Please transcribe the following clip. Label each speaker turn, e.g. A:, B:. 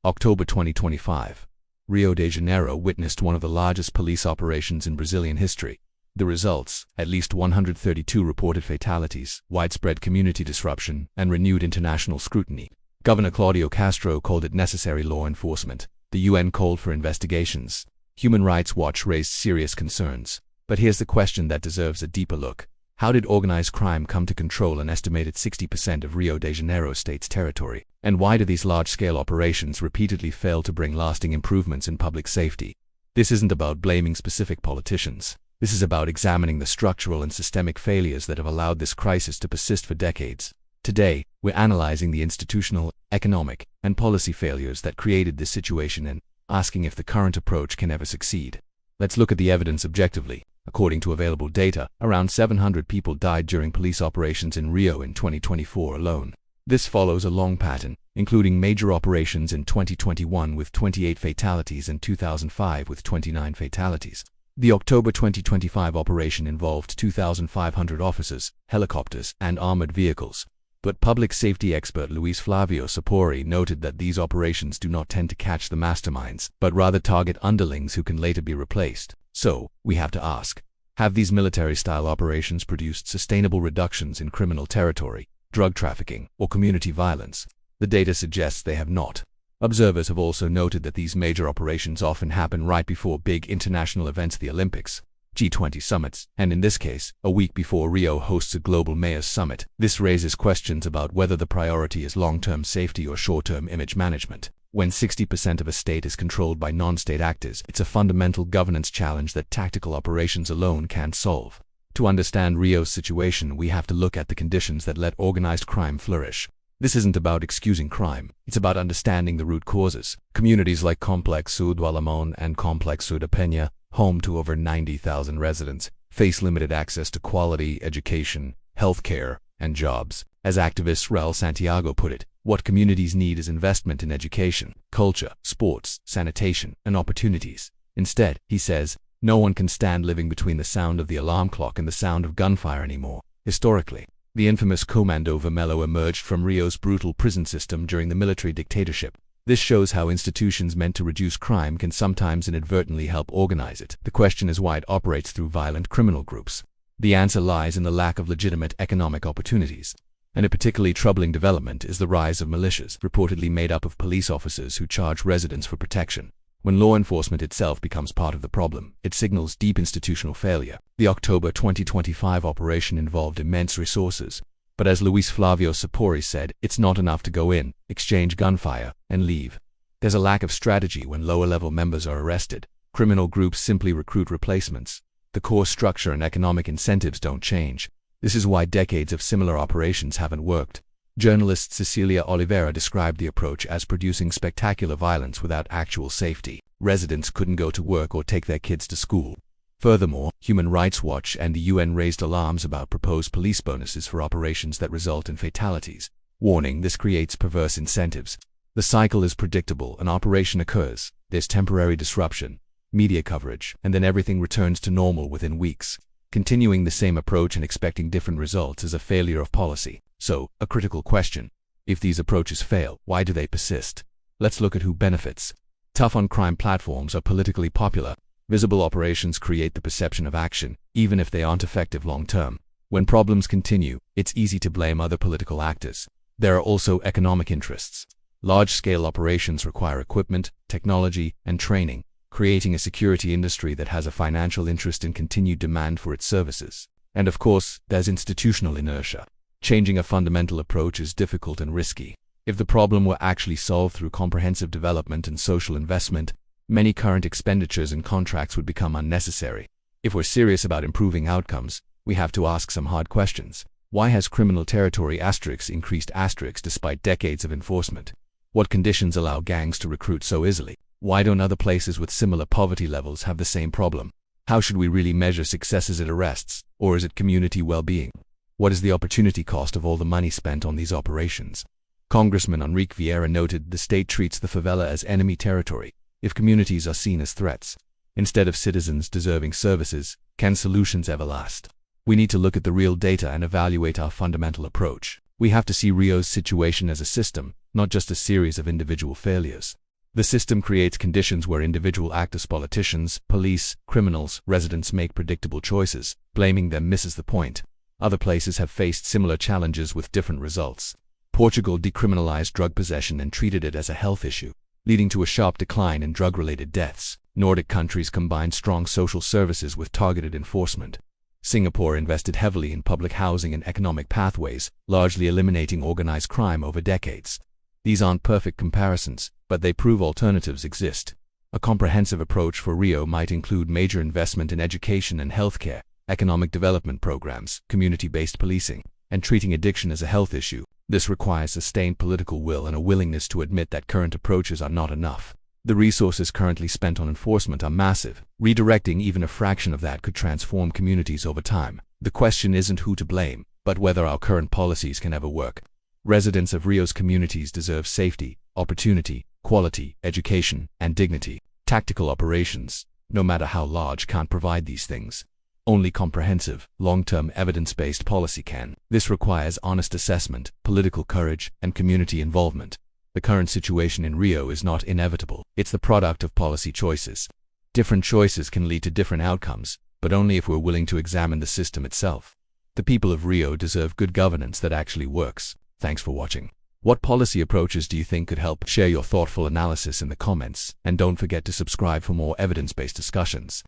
A: October 2025. Rio de Janeiro witnessed one of the largest police operations in Brazilian history. The results: at least 132 reported fatalities, widespread community disruption, and renewed international scrutiny. Governor Claudio Castro called it necessary law enforcement. The UN called for investigations. Human Rights Watch raised serious concerns. But here's the question that deserves a deeper look. How did organized crime come to control an estimated 60% of Rio de Janeiro state's territory? And why do these large-scale operations repeatedly fail to bring lasting improvements in public safety? This isn't about blaming specific politicians. This is about examining the structural and systemic failures that have allowed this crisis to persist for decades. Today, we're analyzing the institutional, economic, and policy failures that created this situation and asking if the current approach can ever succeed. Let's look at the evidence objectively. According to available data, around 700 people died during police operations in Rio in 2024 alone. This follows a long pattern, including major operations in 2021 with 28 fatalities and 2005 with 29 fatalities. The October 2025 operation involved 2,500 officers, helicopters, and armored vehicles. But public safety expert Flavio Sapori noted that these operations do not tend to catch the masterminds, but rather target underlings who can later be replaced. So, we have to ask, have these military-style operations produced sustainable reductions in criminal territory, drug trafficking, or community violence? The data suggests they have not. Observers have also noted that these major operations often happen right before big international events, the Olympics, G20 summits, and in this case, a week before Rio hosts a global mayors summit. This raises questions about whether the priority is long-term safety or short-term image management. When 60% of a state is controlled by non-state actors, it's a fundamental governance challenge that tactical operations alone can't solve. To understand Rio's situation, we have to look at the conditions that let organized crime flourish. This isn't about excusing crime, it's about understanding the root causes. Communities like Complexo do Alemão and Complexo de Penha, home to over 90,000 residents, face limited access to quality education, healthcare, and jobs. As activist Raul Santiago put it, what communities need is investment in education, culture, sports, sanitation, and opportunities. Instead, he says, no one can stand living between the sound of the alarm clock and the sound of gunfire anymore. Historically, the infamous Comando Vermelho emerged from Rio's brutal prison system during the military dictatorship. This shows how institutions meant to reduce crime can sometimes inadvertently help organize it. The question is why it operates through violent criminal groups. The answer lies in the lack of legitimate economic opportunities. And a particularly troubling development is the rise of militias, reportedly made up of police officers who charge residents for protection. When law enforcement itself becomes part of the problem, it signals deep institutional failure. The October 2025 operation involved immense resources, but as Flavio Sapori said, it's not enough to go in, exchange gunfire, and leave. There's a lack of strategy when lower-level members are arrested. Criminal groups simply recruit replacements. The core structure and economic incentives don't change. This is why decades of similar operations haven't worked. Journalist Cecília Olliveira described the approach as producing spectacular violence without actual safety. Residents couldn't go to work or take their kids to school. Furthermore, Human Rights Watch and the UN raised alarms about proposed police bonuses for operations that result in fatalities, warning this creates perverse incentives. The cycle is predictable. An operation occurs, there's temporary disruption, media coverage, and then everything returns to normal within weeks. Continuing the same approach and expecting different results is a failure of policy. So, a critical question. If these approaches fail, why do they persist? Let's look at who benefits. Tough-on-crime platforms are politically popular. Visible operations create the perception of action, even if they aren't effective long-term. When problems continue, it's easy to blame other political actors. There are also economic interests. Large-scale operations require equipment, technology, and training, creating a security industry that has a financial interest in continued demand for its services. And of course, there's institutional inertia. Changing a fundamental approach is difficult and risky. If the problem were actually solved through comprehensive development and social investment, many current expenditures and contracts would become unnecessary. If we're serious about improving outcomes, we have to ask some hard questions. Why has criminal territory increased despite decades of enforcement? What conditions allow gangs to recruit so easily? Why don't other places with similar poverty levels have the same problem? How should we really measure success? Is it arrests, or is it community well-being? What is the opportunity cost of all the money spent on these operations? Congressman Enrique Vieira noted the state treats the favela as enemy territory. If communities are seen as threats, instead of citizens deserving services, can solutions ever last? We need to look at the real data and evaluate our fundamental approach. We have to see Rio's situation as a system, not just a series of individual failures. The system creates conditions where individual actors, politicians, police, criminals, residents make predictable choices. Blaming them misses the point. Other places have faced similar challenges with different results. Portugal decriminalized drug possession and treated it as a health issue, leading to a sharp decline in drug-related deaths. Nordic countries combined strong social services with targeted enforcement. Singapore invested heavily in public housing and economic pathways, largely eliminating organized crime over decades. These aren't perfect comparisons, but they prove alternatives exist. A comprehensive approach for Rio might include major investment in education and healthcare, economic development programs, community-based policing, and treating addiction as a health issue. This requires sustained political will and a willingness to admit that current approaches are not enough. The resources currently spent on enforcement are massive. Redirecting even a fraction of that could transform communities over time. The question isn't who to blame, but whether our current policies can ever work. Residents of Rio's communities deserve safety, opportunity, quality, education, and dignity. Tactical operations, no matter how large, can't provide these things. Only comprehensive, long-term evidence-based policy can. This requires honest assessment, political courage, and community involvement. The current situation in Rio is not inevitable. It's the product of policy choices. Different choices can lead to different outcomes, but only if we're willing to examine the system itself. The people of Rio deserve good governance that actually works. Thanks for watching. What policy approaches do you think could help? Share your thoughtful analysis in the comments, and don't forget to subscribe for more evidence-based discussions.